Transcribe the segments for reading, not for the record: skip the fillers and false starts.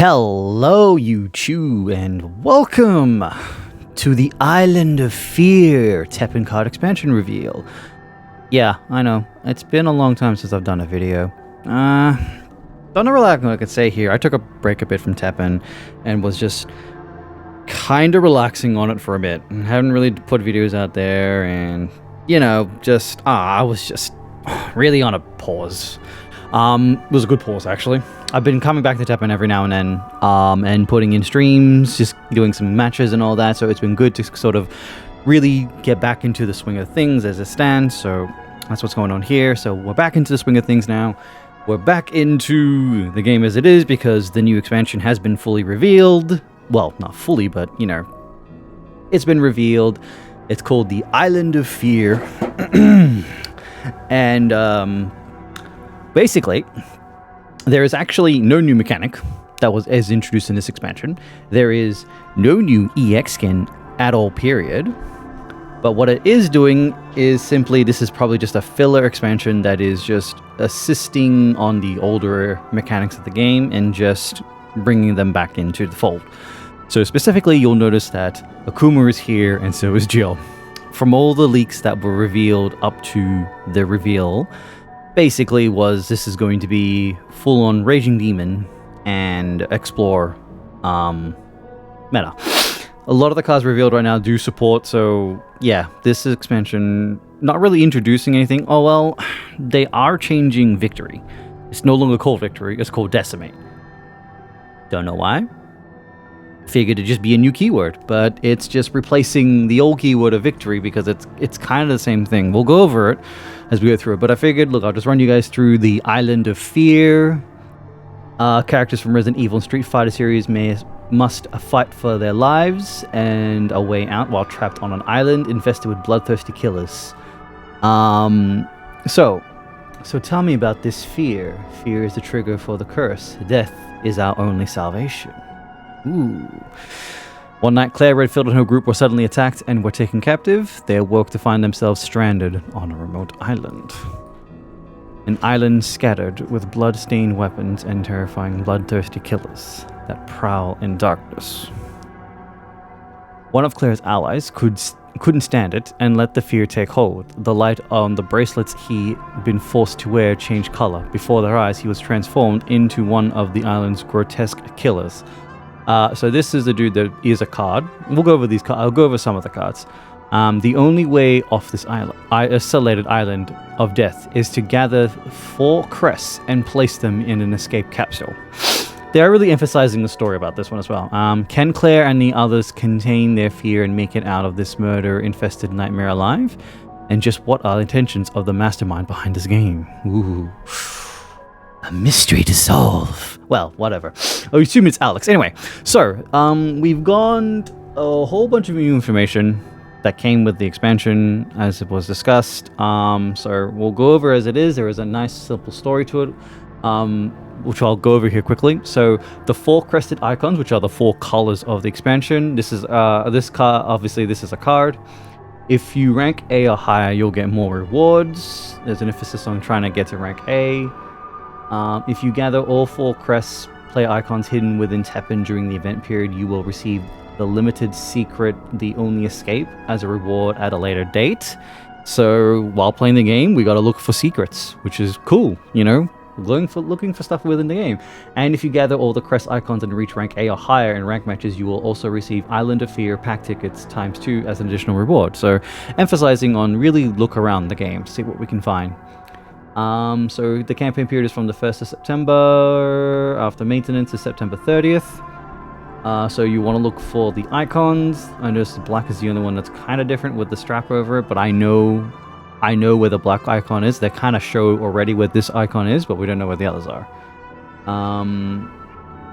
Hello, YouTube, and welcome to the Island of Fear TEPPEN card expansion reveal. Yeah, I know, it's been a long time since I've done a video. Don't know really what I could say here. I took a break a bit from TEPPEN and was just kind of relaxing on it for a bit. And haven't really put videos out there, and, you know, just, I was just really on a pause. It was a good pause, actually. I've been coming back to TEPPEN every now and then, and putting in streams, just doing some matches and all that, so it's been good to sort of really get back into the swing of things as it stands, so that's what's going on here. So we're back into the swing of things now. We're back into the game as it is, because the new expansion has been fully revealed. Well, not fully, but, you know, it's been revealed. It's called the Island of Fear. And, basically, there is actually no new mechanic that was as introduced in this expansion. There is no new EX skin at all, period. But what it is doing is simply, this is probably just a filler expansion that is just assisting on the older mechanics of the game and just bringing them back into the fold. So specifically, you'll notice that Akuma is here and so is Jill. From all the leaks that were revealed up to the reveal, basically this is going to be full-on Raging Demon and Explore meta. A lot of the cards revealed right now do support, so yeah, this expansion, not really introducing anything. Oh well, they are changing Victory. It's no longer called Victory, it's called Decimate. Don't know why. Figured it'd just be a new keyword, but it's just replacing the old keyword of Victory because it's kind of the same thing. We'll go over it as we go through it, but I figured, look, I'll just run you guys through the Island of Fear. Characters from Resident Evil and Street Fighter series must fight for their lives and a way out while trapped on an island infested with bloodthirsty killers. So tell me about this fear. Fear is the trigger for the curse. Death is our only salvation. Ooh. One night, Claire, Redfield, and her group were suddenly attacked and were taken captive. They awoke to find themselves stranded on a remote island. An island scattered with blood-stained weapons and terrifying bloodthirsty killers that prowl in darkness. One of Claire's allies couldn't stand it and let the fear take hold. The light on the bracelets he'd been forced to wear changed color. Before their eyes, he was transformed into one of the island's grotesque killers. So this is the dude that is a card. We'll go over these cards. I'll go over some of the cards. The only way off this island, isolated island of death, is to gather 4 crests and place them in an escape capsule. They are really emphasizing the story about this one as well. Can Claire and the others contain their fear and make it out of this murder-infested nightmare alive? And just what are the intentions of the mastermind behind this game? Ooh. A mystery to solve. Well, whatever. I assume it's Alex. Anyway, so, we've gone a whole bunch of new information that came with the expansion, as it was discussed. So we'll go over as it is. There is a nice, simple story to it, which I'll go over here quickly. So the 4 crested icons, which are the 4 colors of the expansion. This is this card. Obviously, this is a card. If you rank A or higher, you'll get more rewards. There's an emphasis on trying to get to rank A. If you gather all 4 crests, player icons hidden within TEPPEN during the event period, you will receive the limited secret, The Only Escape, as a reward at a later date. So while playing the game, we got to look for secrets, which is cool, you know, looking for stuff within the game. And if you gather all the crest icons and reach rank A or higher in rank matches, you will also receive Island of Fear pack tickets ×2 as an additional reward. So emphasizing on really look around the game, see what we can find. So the campaign period is from the 1st of September, after maintenance is September 30th. So you want to look for the icons. I noticed the black is the only one that's kind of different with the strap over it, but I know where the black icon is. They kind of show already where this icon is, but we don't know where the others are.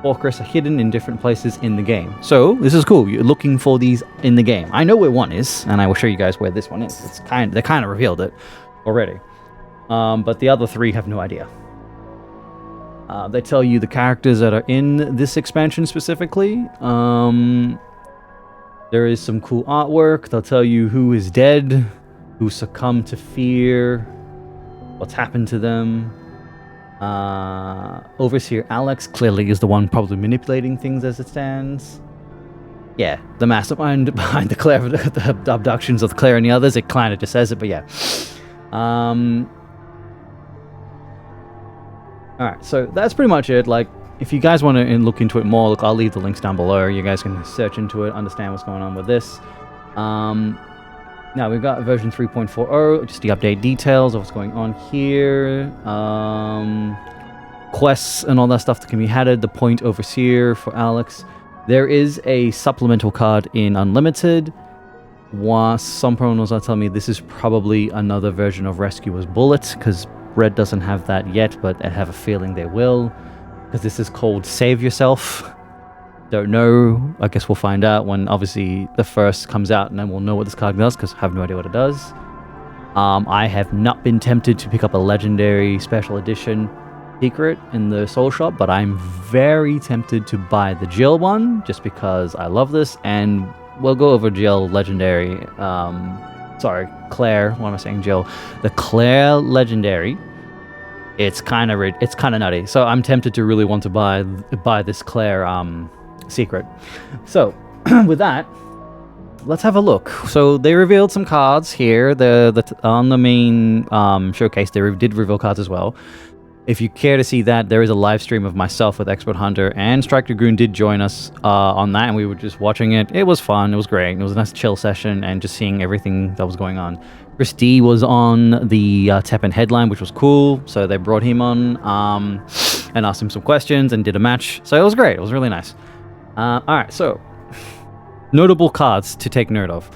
4 crests are hidden in different places in the game. So this is cool. You're looking for these in the game. I know where one is, and I will show you guys where this one is. They kind of revealed it already. But the other 3 have no idea. They tell you the characters that are in this expansion specifically. There is some cool artwork. They'll tell you who is dead, who succumbed to fear, what's happened to them. Overseer Alex clearly is the one probably manipulating things as it stands. Yeah, the mastermind behind the abductions of Claire and the others. It kind of just says it, but yeah. Alright, so that's pretty much it. Like, if you guys want to look into it more, look, I'll leave the links down below. You guys can search into it, understand what's going on with this. Now, we've got version 3.40, just the update details of what's going on here. Quests and all that stuff that can be added. The Point Overseer for Alex. There is a supplemental card in Unlimited. Some promos are telling me this is probably another version of Rescuer's Bullet, because Red doesn't have that yet, but I have a feeling they will, because this is called Save Yourself. Don't know. I guess we'll find out when obviously the first comes out, and then we'll know what this card does, because I have no idea what it does. I have not been tempted to pick up a Legendary Special Edition secret in the Soul Shop, but I'm very tempted to buy the Jill one, just because I love this, and we'll go over Jill Legendary. Claire. What am I saying? Jill. The Claire Legendary. It's kind of nutty. So I'm tempted to really want to buy this Claire secret. So with that, let's have a look. So they revealed some cards here. On the main showcase, they did reveal cards as well. If you care to see that, there is a live stream of myself with Expert Hunter, and Strike Dragoon did join us on that, and we were just watching it. It was fun. It was great. It was a nice chill session, and just seeing everything that was going on. Chris D was on the TEPPEN headline, which was cool, so they brought him on and asked him some questions and did a match. So it was great. It was really nice. Alright, so notable cards to take note of.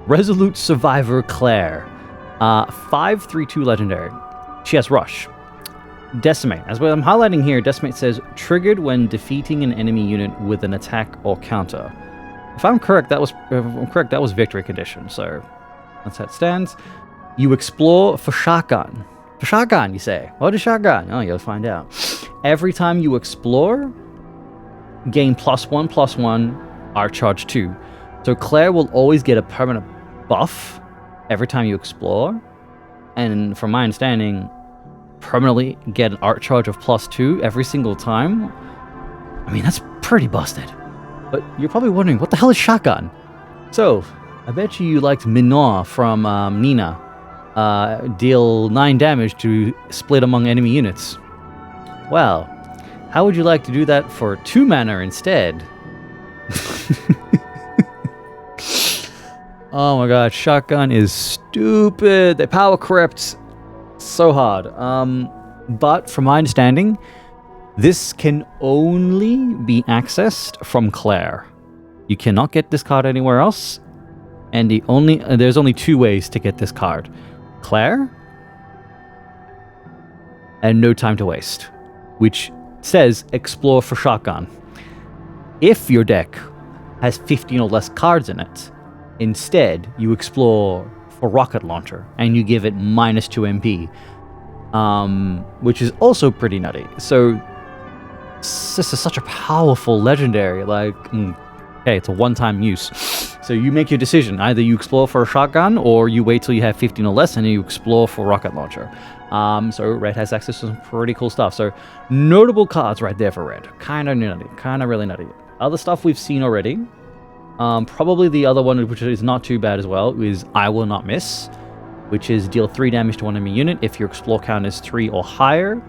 Resolute Survivor Claire. 5/3/2 Legendary. She has Rush. Decimate. As what I'm highlighting here, Decimate says, triggered when defeating an enemy unit with an attack or counter. If I'm correct, that was victory condition, so that's how it stands. You explore for shotgun. For shotgun, you say. What is shotgun? Oh, you'll find out. Every time you explore, gain +1/+1, Art Charge 2. So Claire will always get a permanent buff every time you explore, and from my understanding, permanently get an Art Charge of +2 every single time. I mean, that's pretty busted. But you're probably wondering, what the hell is shotgun? So, I bet you liked Minor from Nina. Deal 9 damage to split among enemy units. Well, how would you like to do that for 2 mana instead? Oh my god, shotgun is stupid. They power crept so hard. But from my understanding, this can only be accessed from Claire. You cannot get this card anywhere else, and there's only 2 ways to get this card: Claire and No Time to Waste, which says explore for shotgun. If your deck has 15 or less cards in it, instead you explore for rocket launcher, and you give it -2 MP, which is also pretty nutty. So this is such a powerful legendary. Like, okay, it's a one-time use. So you make your decision. Either you explore for a shotgun, or you wait till you have 15 or less, and you explore for rocket launcher. So Red has access to some pretty cool stuff. So notable cards right there for Red. Kind of nutty. Kind of really nutty. Other stuff we've seen already. Probably the other one, which is not too bad as well, is I Will Not Miss, which is deal 3 damage to one enemy unit. If your explore count is 3 or higher,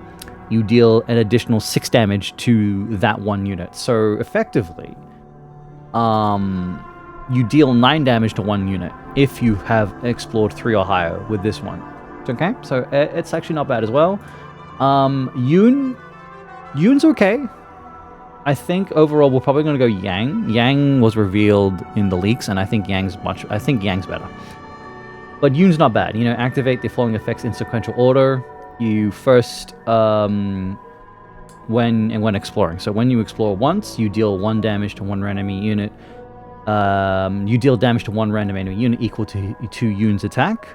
you deal an additional 6 damage to that one unit. So effectively, you deal 9 damage to one unit if you have explored 3 or higher with this one. Okay, so it's actually not bad as well. Yoon's okay. I think overall we're probably going to go Yang. Yang was revealed in the leaks, and I think Yang's better. But Yoon's not bad. You know, activate the following effects in sequential order. You first, when exploring. So when you explore once, you deal 1 damage to one random enemy unit. You deal damage to one random enemy unit equal to Yoon's attack.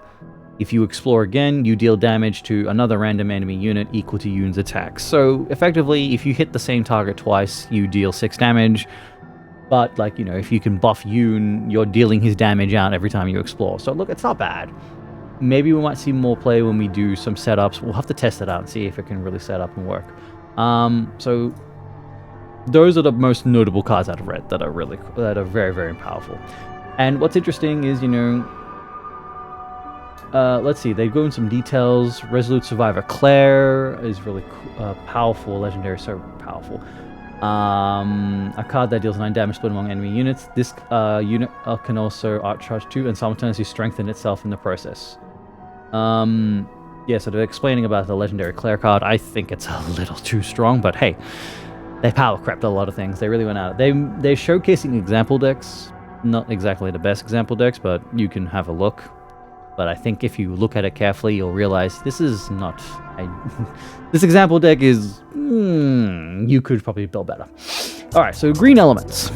If you explore again, you deal damage to another random enemy unit equal to Yoon's attack. So effectively, if you hit the same target twice, you deal 6 damage. But, like, you know, if you can buff Yoon, you're dealing his damage out every time you explore. So look, it's not bad. maybe we might see more play when we do some setups. We'll have to test it out and see if it can really set up and work. So those are the most notable cards out of red that are very, very powerful. And what's interesting is, let's see, they go in some details. Resolute Survivor Claire is really powerful, legendary, so powerful. A card that deals 9 damage split among enemy units. This unit can also art charge 2 and simultaneously strengthen itself in the process. Yeah, so they're explaining about the legendary Claire card. I think it's a little too strong, but hey, they power crept a lot of things. They really went out. They're showcasing example decks. Not exactly the best example decks, but you can have a look. But I think if you look at it carefully, you'll realize this is not... this example deck is... you could probably build better. Alright, so green elements.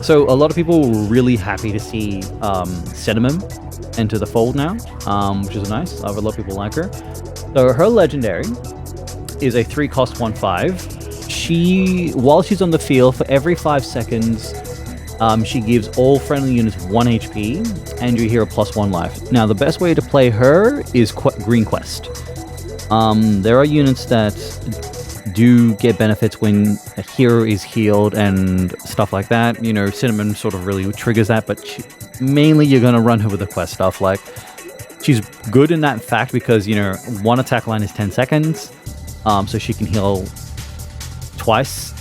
So a lot of people were really happy to see Cinnamon enter the fold now, which is nice. A lot of people like her. So her legendary is a 3-cost 1/5. While she's on the field, for every 5 seconds... she gives all friendly units 1 HP, and you heal +1 life. Now, the best way to play her is Green Quest. There are units that do get benefits when a hero is healed and stuff like that. Cinnamon sort of really triggers that, but mainly you're going to run her with the quest stuff. Like, she's good in that fact because, one attack line is 10 seconds, so she can heal twice,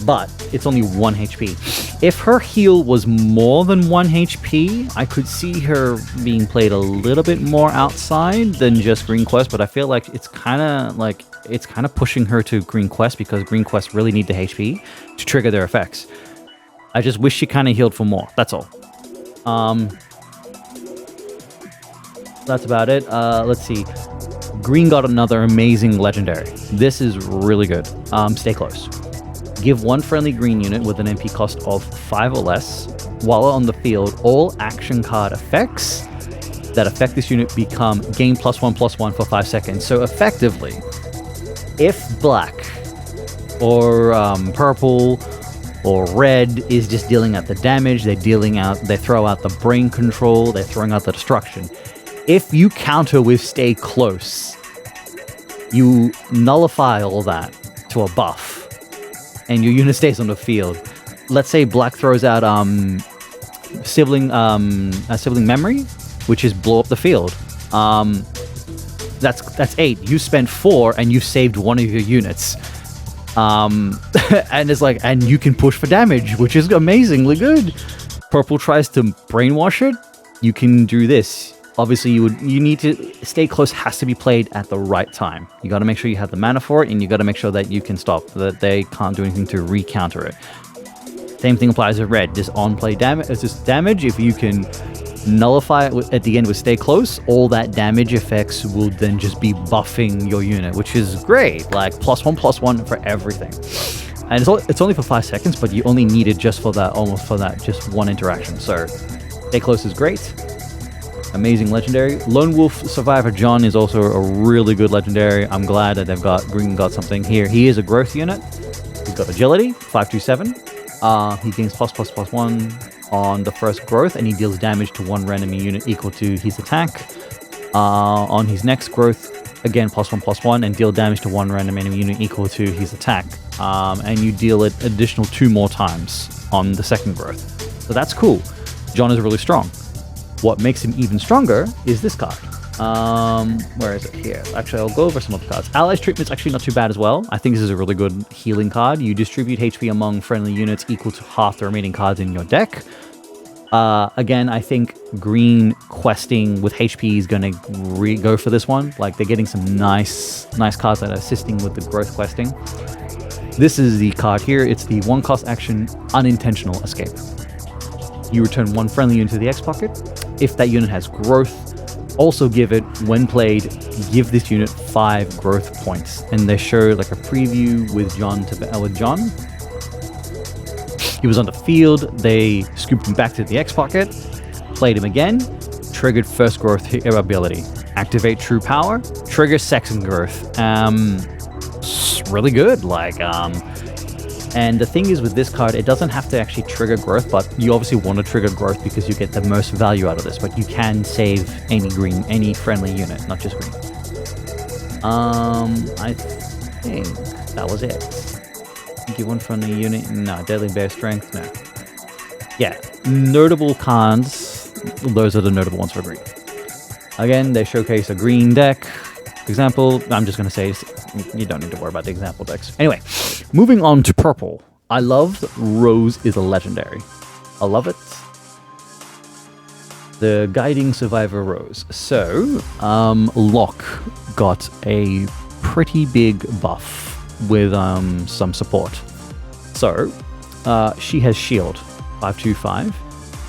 but it's only 1 HP. If her heal was more than 1 HP, I could see her being played a little bit more outside than just Green Quest, but I feel like it's kind of pushing her to Green Quest because Green Quest really need the HP to trigger their effects. I just wish she kind of healed for more. That's all. That's about it. Let's see. Green got another amazing legendary. This is really good. Stay close. Give 1 friendly green unit with an MP cost of 5 or less. While on the field, all action card effects that affect this unit gain +1/+1 for 5 seconds. So effectively, if black or purple or red is just dealing out the damage, they throw out the brain control, they're throwing out the destruction. If you counter with stay close, you nullify all that to a buff. And your unit stays on the field. Let's say black throws out sibling memory, which is blow up the field. That's 8. You spent 4 and you've saved one of your units. And it's like, and you can push for damage, which is amazingly good. Purple tries to brainwash it. You can do this. Obviously, you need to stay close. Has to be played at the right time. You got to make sure you have the mana for it, and you got to make sure that you can stop, that they can't do anything to recounter it. Same thing applies to red. Just on play damage. It's just damage. If you can nullify it at the end with stay close, all that damage effects will then just be buffing your unit, which is great. Like +1/+1 for everything. And it's only for 5 seconds, but you only need it just for that, just one interaction. So stay close is great. Amazing legendary. Lone Wolf Survivor John is also a really good legendary. I'm glad that Green got something here. He is a growth unit. He's got agility, 527. He gains +1/+1 on the first growth, and he deals damage to 1 random unit equal to his attack. On his next growth, again +1/+1, and deal damage to 1 random enemy unit equal to his attack. And you deal it additional 2 more times on the second growth. So that's cool. John is really strong. What makes him even stronger is this card. Where is it? Here. Actually, I'll go over some of the cards. Allies treatment's actually not too bad as well. I think this is a really good healing card. You distribute HP among friendly units equal to half the remaining cards in your deck. Again, I think green questing with HP is going to go for this one. Like, they're getting some nice cards that are assisting with the growth questing. This is the card here. It's the 1-cost action unintentional escape. You return 1 friendly unit to the X pocket. If that unit has growth, also give it, when played, give this unit 5 growth points. And they show like a preview with John. He was on the field. They scooped him back to the X pocket, played him again, triggered first growth ability, activate true power, trigger second growth. Really good. Like And the thing is with this card, it doesn't have to actually trigger growth, but you obviously want to trigger growth because you get the most value out of this. But you can save any friendly unit, not just green. I think that was it. Give one friendly unit. No, deadly bear strength. No. Yeah, notable cards. Those are the notable ones for green. Again, they showcase a green deck. Example, I'm just going to say you don't need to worry about the example decks. Anyway, moving on to purple. I love that Rose is a legendary. I love it. The Guiding Survivor Rose. So, Locke got a pretty big buff with some support. So, she has Shield, 525.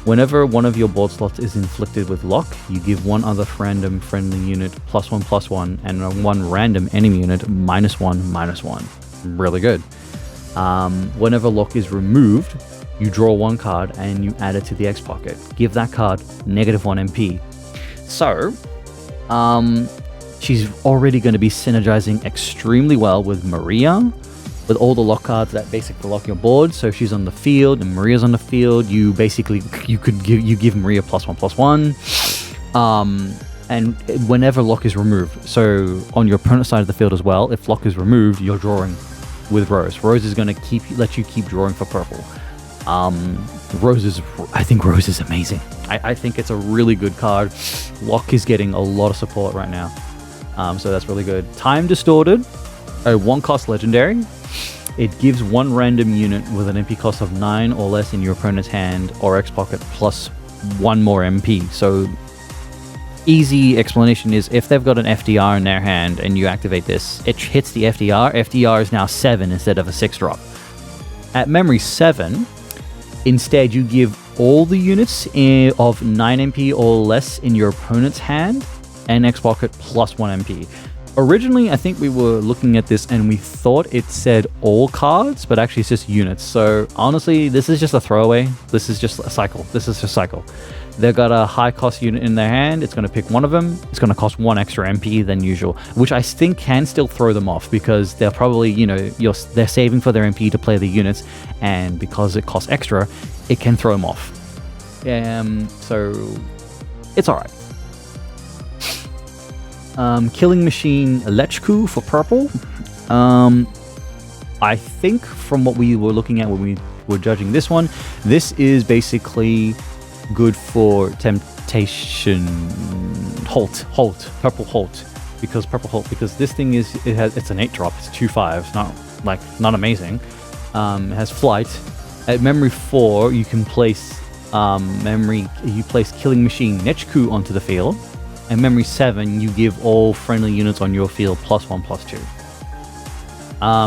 Whenever one of your board slots is inflicted with Lock, you give one other random friendly unit +1/+1 and one random enemy unit -1/-1. Really good. Whenever Lock is removed, you draw one card and you add it to the X pocket. Give that card -1 MP. So, she's already going to be synergizing extremely well with Maria, with all the lock cards that basically lock your board. So if she's on the field and Maria's on the field, you give Maria +1/+1. And whenever lock is removed, so on your opponent's side of the field as well, if lock is removed, you're drawing with Rose. Rose is going to let you keep drawing for purple. I think Rose is amazing. I think it's a really good card. Lock is getting a lot of support right now. So that's really good. Time Distorted, a 1-cost legendary. It gives one random unit with an MP cost of 9 or less in your opponent's hand or X pocket plus 1 more MP. So easy explanation is if they've got an FDR in their hand and you activate this, it hits the FDR. FDR is now 7 instead of a 6-drop. At memory 7, instead you give all the units of 9 MP or less in your opponent's hand and X pocket plus 1 MP. Originally, I think we were looking at this and we thought it said all cards, but actually it's just units. So honestly, this is just a throwaway. This is just a cycle. This is just cycle. They've got a high cost unit in their hand. It's going to pick one of them. It's going to cost 1 extra MP than usual, which I think can still throw them off because they're probably, they're saving for their MP to play the units. And because it costs extra, it can throw them off. So it's all right. Killing Machine Lechku for purple. I think from what we were looking at when we were judging this one, this is basically good for Temptation Purple Halt, because this thing it's an 8-drop, it's 2/5, not amazing. It has flight. At memory 4, you can place Killing Machine Lechku onto the field. And memory 7, you give all friendly units on your field +1/+2.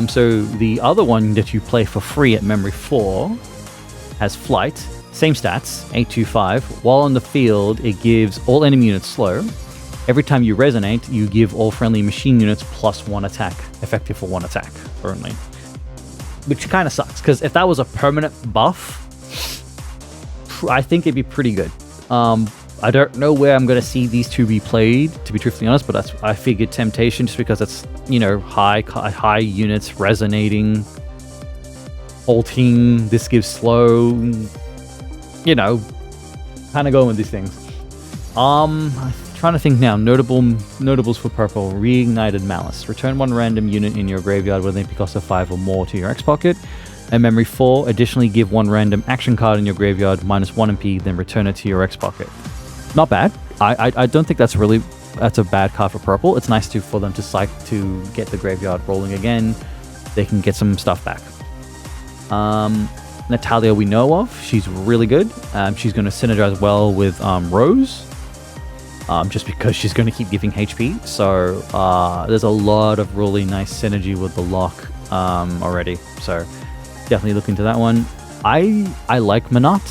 So the other one that you play for free at memory 4 has flight, same stats, 825. While on the field, it gives all enemy units slow. Every time you resonate, you give all friendly machine units +1 attack, effective for 1 attack only. Which kind of sucks, because if that was a permanent buff, I think it'd be pretty good. I don't know where I'm going to see these two be played, to be truthfully honest, but I figured Temptation, just because it's, high units, resonating, halting, this gives slow, kind of going with these things. I'm trying to think now. Notables for purple. Reignited Malice. Return 1 random unit in your graveyard with an MP cost of 5 or more to your X pocket. And memory 4, additionally give 1 random action card in your graveyard -1 MP, then return it to your X pocket. Not bad. I don't think that's a bad card for purple. It's nice for them to get the graveyard rolling again. They can get some stuff back. Natalia we know of. She's really good. She's going to synergize well with Rose. Just because she's going to keep giving HP. So there's a lot of really nice synergy with the lock already. So definitely look into that one. I like Manat.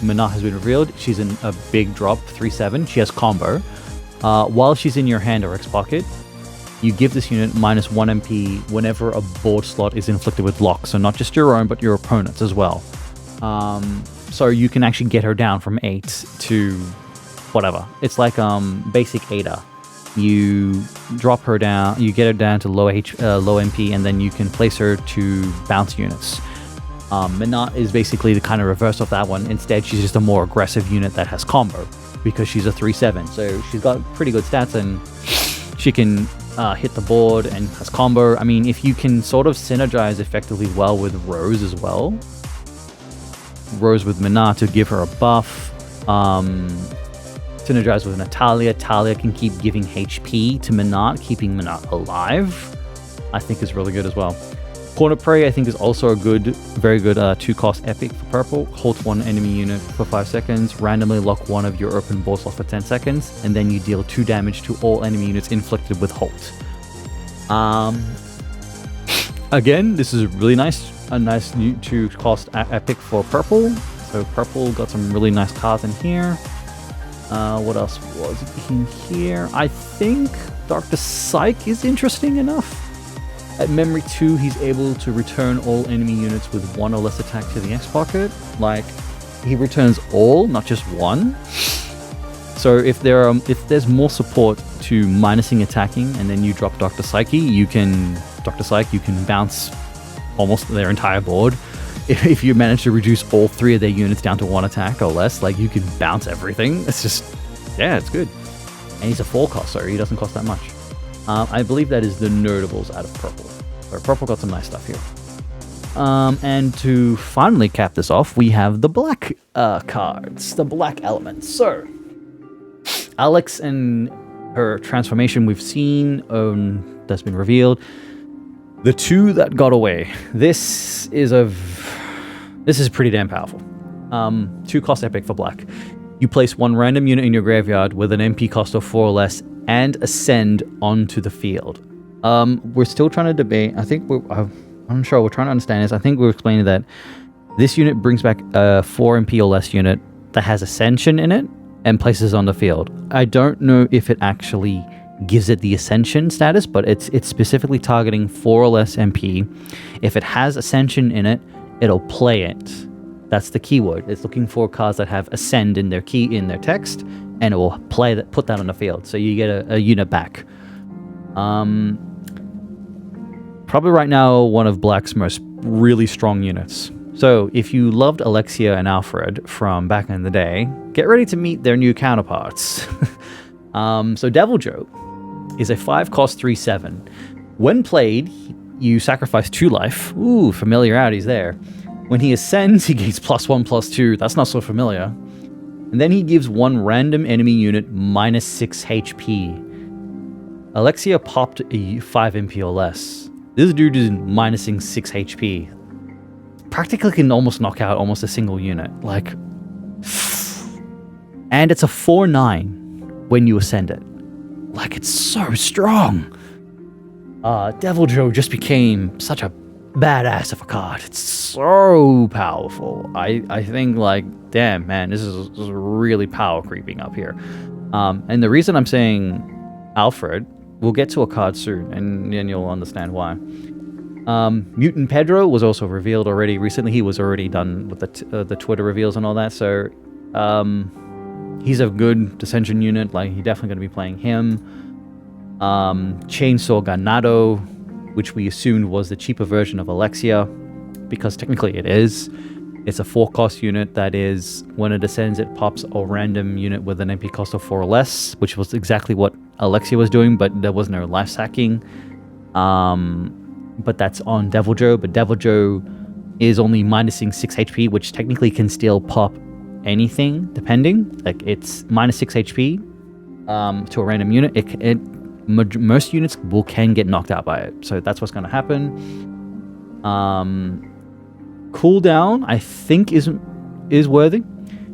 Manat has been revealed. She's in a big drop, 3/7. She has combo. While she's in your hand or X pocket, you give this unit -1 MP whenever a board slot is inflicted with lock. So not just your own, but your opponent's as well. So you can actually get her down from 8 to whatever. It's like basic Ada. you drop her down, you get her down to low MP, and then you can place her to bounce units. Minot is basically the kind of reverse of that one. Instead, she's just a more aggressive unit that has combo, because she's a 3/7. So she's got pretty good stats, and she can hit the board and has combo. I mean, if you can sort of synergize effectively well with Rose as well, Rose with Minot to give her a buff, synergize with Natalia. Talia can keep giving HP to Minot, keeping Minot alive, I think is really good as well. Corner Prey, I think, is also a very good 2-cost epic for purple. Halt one enemy unit for 5 seconds, randomly lock one of your open board slots for 10 seconds, and then you deal 2 damage to all enemy units inflicted with Halt. Again, this is really nice. A nice new 2-cost epic for purple. So purple got some really nice cards in here. What else was in here? I think Dr. Psych is interesting enough. At Memory 2, he's able to return all enemy units with 1 or less attack to the X pocket. Like, he returns all, not just 1. So if there's more support to minusing attacking, and then you drop Dr. Psyche, you can bounce almost their entire board. If you manage to reduce all 3 of their units down to 1 attack or less, like, you can bounce everything. It's just, yeah, it's good. And he's a 4-cost, so he doesn't cost that much. I believe that is the notables out of purple. So purple got some nice stuff here. And to finally cap this off, we have the black cards, the black elements. So Alex and her transformation we've seen, that's been revealed. The 2 that got away. This is pretty damn powerful. 2-cost epic for black. You place 1 random unit in your graveyard with an MP cost of 4 or less and ascend onto the field. We're still trying to debate. I'm sure we're trying to understand this. I think we're explaining that this unit brings back a 4 MP or less unit that has Ascension in it and places on the field. I don't know if it actually gives it the Ascension status, but it's specifically targeting 4 or less MP. If it has Ascension in it, it'll play it. That's the keyword. It's looking for cards that have Ascend in their text, and it will put that on the field. So you get a unit back. Probably right now one of Black's most really strong units. So if you loved Alexia and Alfred from back in the day, get ready to meet their new counterparts. So Devil Joe is a 5-cost 3/7. When played, you sacrifice 2 life. Ooh, familiarity's there. When he ascends, he gains +1/+2. That's not so familiar. And then he gives 1 random enemy unit -6 HP. Alexia popped a 5 MP or less. This dude is minusing 6 HP. Practically can almost knock out almost a single unit. Like, and it's a 4/9 when you ascend it. Like, it's so strong. Devil Joe just became such a badass of a card. It's so powerful. I think, like, damn, man, this is really power creeping up here. And the reason I'm saying Alfred, we'll get to a card soon, and then you'll understand why. Mutant Pedro was also revealed already recently. He was already done with the Twitter reveals and all that, so he's a good Dissension unit. Like, he's definitely going to be playing him. Chainsaw Ganado, which we assumed was the cheaper version of Alexia, because technically it is. It's a 4-cost unit that is, when it ascends, it pops a random unit with an MP cost of 4 or less, which was exactly what Alexia was doing, but there was no life sacking. But that's on Devil Joe, but Devil Joe is only minusing 6 HP, which technically can still pop anything, depending. Like, it's -6 HP to a random unit. Most units can get knocked out by it, so that's what's going to happen. Cooldown, I think, is worthy.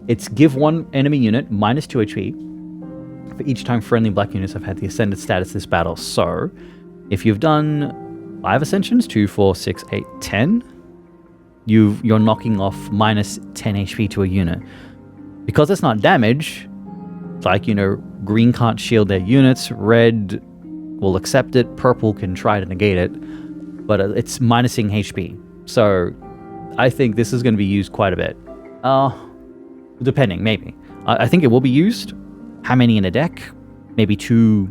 It's give 1 enemy unit -2 HP for each time friendly black units have had the ascended status this battle. So if you've done 5 ascensions, 2, 4, 6, 8, 10, you're knocking off -10 HP to a unit. Because it's not damage, like, green can't shield their units, red will accept it, purple can try to negate it, but it's minusing HP. So I think this is going to be used quite a bit. Depending, maybe. I think it will be used. How many in a deck? Maybe 2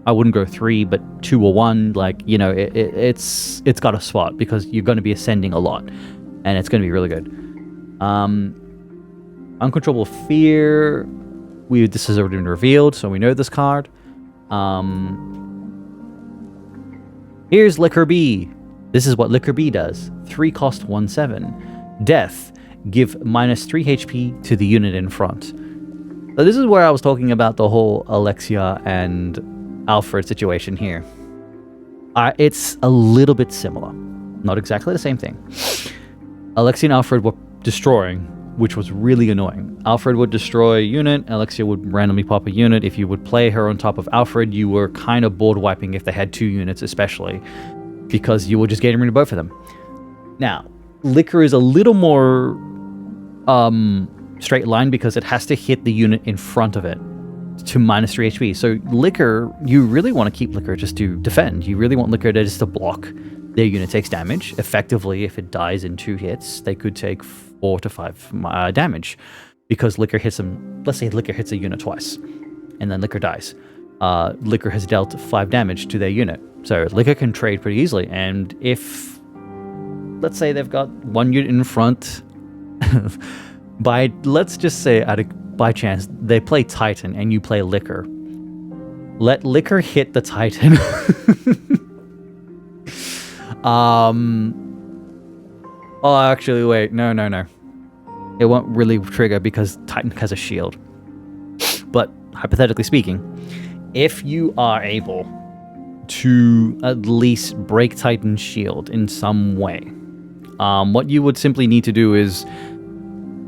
I wouldn't go 3, but 2 or 1. Like, you know, it's got a spot because you're going to be ascending a lot, and it's going to be really good. Uncontrollable Fear. This has already been revealed, so we know this card. Here's Liquor B. This is what Liquor B does. 3 cost 1/7. Death. Give -3 HP to the unit in front. So this is where I was talking about the whole Alexia and Alfred situation here. It's a little bit similar. Not exactly the same thing. Alexia and Alfred were destroying, which was really annoying. Alfred would destroy a unit, Alexia would randomly pop a unit. If you would play her on top of Alfred, you were kind of board wiping if they had 2 units especially, because you were just getting rid of both of them. Now, Liquor is a little more straight line because it has to hit the unit in front of it to -3 HP. So Liquor, you really want to keep Liquor just to defend. You really want Liquor to just to block. Their unit takes damage. Effectively, if it dies in 2 hits, they could take 4 to 5 damage because Liquor hits them. Let's say Liquor hits a unit twice and then Liquor dies. Liquor has dealt 5 damage to their unit. So Liquor can trade pretty easily. And if, let's say they've got 1 unit in front, let's just say by chance they play Titan and you play Liquor. Let Liquor hit the Titan. Oh, actually, wait. No. It won't really trigger because Titan has a shield. But hypothetically speaking, if you are able to at least break Titan's shield in some way, what you would simply need to do is,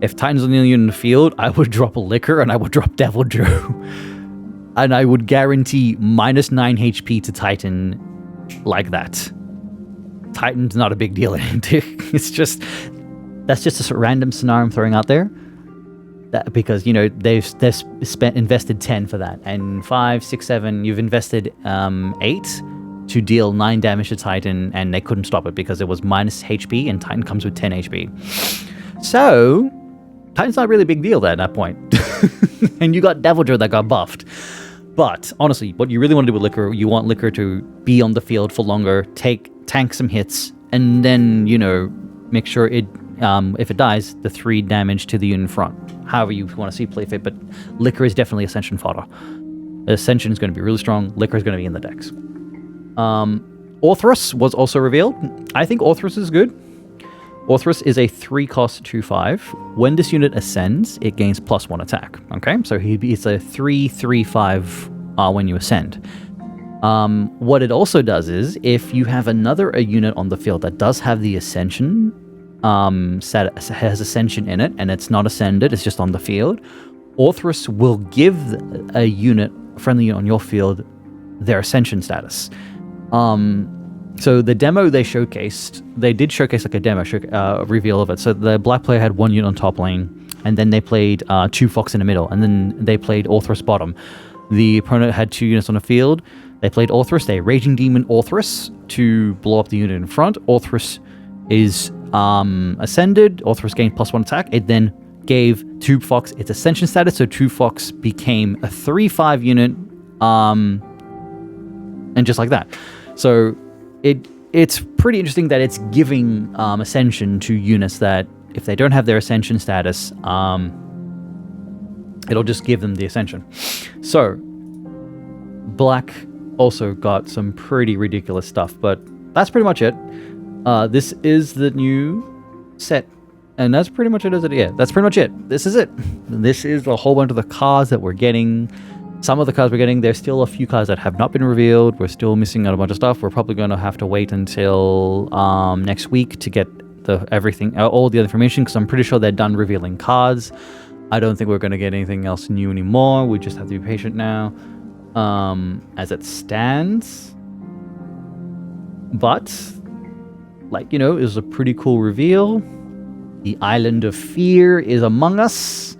if Titan's on the unit in the field, I would drop a Liquor and I would drop Devil Joe. And I would guarantee -9 HP to Titan like that. Titan's not a big deal. It's just, that's just a random scenario I'm throwing out there. Because, you know, they've invested 10 for that. And 5, 6, 7, you've invested 8 to deal 9 damage to Titan, and they couldn't stop it because it was -HP, and Titan comes with 10 HP. So, Titan's not really a big deal at that point. And you got Devil Joe that got buffed. But, honestly, what you really want to do with Liquor, you want Liquor to be on the field for longer, tank some hits, and then, you know, make sure it, if it dies, the 3 damage to the unit in front. However you want to see play fit, but Liquor is definitely Ascension fodder. Ascension is going to be really strong. Liquor is going to be in the decks. Orthrus was also revealed. I think Orthrus is good. Orthrus is a 3 cost 2/5. When this unit ascends, it gains +1 attack. Okay, so it's a 3/3/5 when you ascend. What it also does is, if you have another unit on the field that does have the Ascension, has Ascension in it, and it's not ascended, it's just on the field, Orthrus will give a unit, friendly unit on your field, their Ascension status. So the demo they showcased, they did showcase like a demo reveal of it. So the black player had 1 unit on top lane, and then they played 2 Fox in the middle, and then they played Orthrus bottom. The opponent had 2 units on the field. They played Orthrus. They Raging Demon Orthrus to blow up the unit in front. Orthrus is ascended. Orthrus gained +1 attack. It then gave 2 Fox its Ascension status, so 2 Fox became a 3/5 unit, and just like that. So it's pretty interesting that it's giving Ascension to units that, if they don't have their Ascension status, it'll just give them the Ascension. So Black also got some pretty ridiculous stuff, but that's pretty much it. This is the new set, and that's pretty much it. That's pretty much it. This is it. This is a whole bunch of the cards that we're getting. Some of the cards we're getting, there's still a few cards that have not been revealed. We're still missing out a bunch of stuff. We're probably going to have to wait until next week to get all the information, because I'm pretty sure they're done revealing cards. I don't think we're going to get anything else new anymore. We just have to be patient now, as it stands. But, like, you know, it was a pretty cool reveal. The Island of Fear is among us.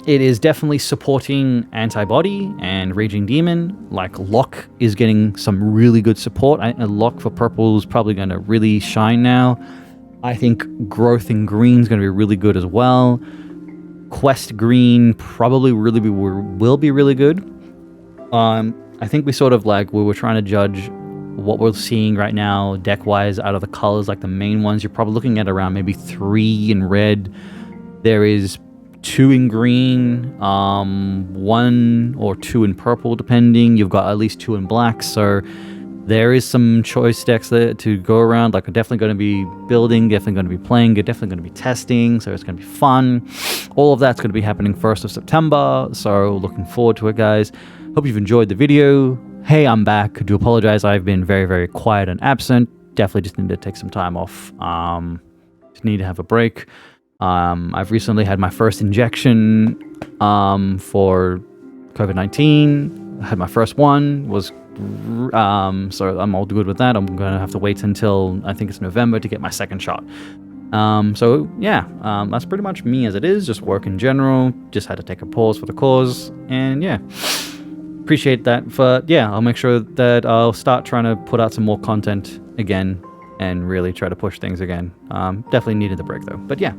It is definitely supporting Antibody and Raging Demon. Like, Lock is getting some really good support. Lock for purple is probably going to really shine now. I think Growth in green is going to be really good as well. Quest Green probably will be really good. I think we sort of like, we were trying to judge what we're seeing right now deck-wise out of the colors, like the main ones. You're probably looking at around maybe 3 in red. There is 2 in green, 1 or 2 in purple, depending. You've got at least 2 in black, so there is some choice decks there to go around. Like, I'm definitely going to be building, definitely going to be playing, definitely going to be testing, so it's going to be fun. All of that's going to be happening 1st of September, so looking forward to it, guys. Hope you've enjoyed the video. Hey, I'm back. I do apologize. I've been very, very quiet and absent. Definitely just need to take some time off. Just need to have a break. I've recently had my first injection for COVID-19. I had my first one. So I'm all good with that. I'm going to have to wait until, I think it's November, to get my second shot. So yeah, that's pretty much me as it is. Just work in general. Just had to take a pause for the cause. And yeah. Appreciate that. But yeah, I'll make sure that I'll start trying to put out some more content again and really try to push things again. Definitely needed the break though. But yeah,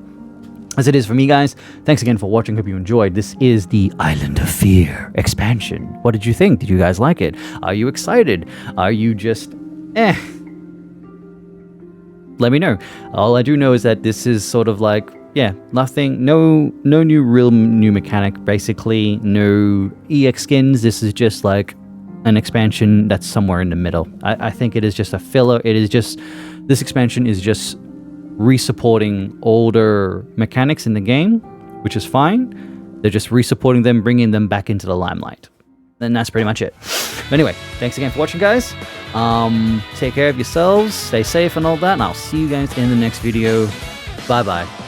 as it is for me, guys, thanks again for watching. Hope you enjoyed. This is the Island of Fear expansion. What did you think? Did you guys like it? Are you excited? Are you just Let me know. All I do know is that this is sort of like, yeah, nothing, no new mechanic, basically, no EX skins. This is just like an expansion that's somewhere in the middle. I think it is just a filler. This expansion is just resupporting older mechanics in the game, which is fine. They're just resupporting them, bringing them back into the limelight. And that's pretty much it. But anyway, thanks again for watching, guys. Take care of yourselves, stay safe and all that, and I'll see you guys in the next video. Bye-bye.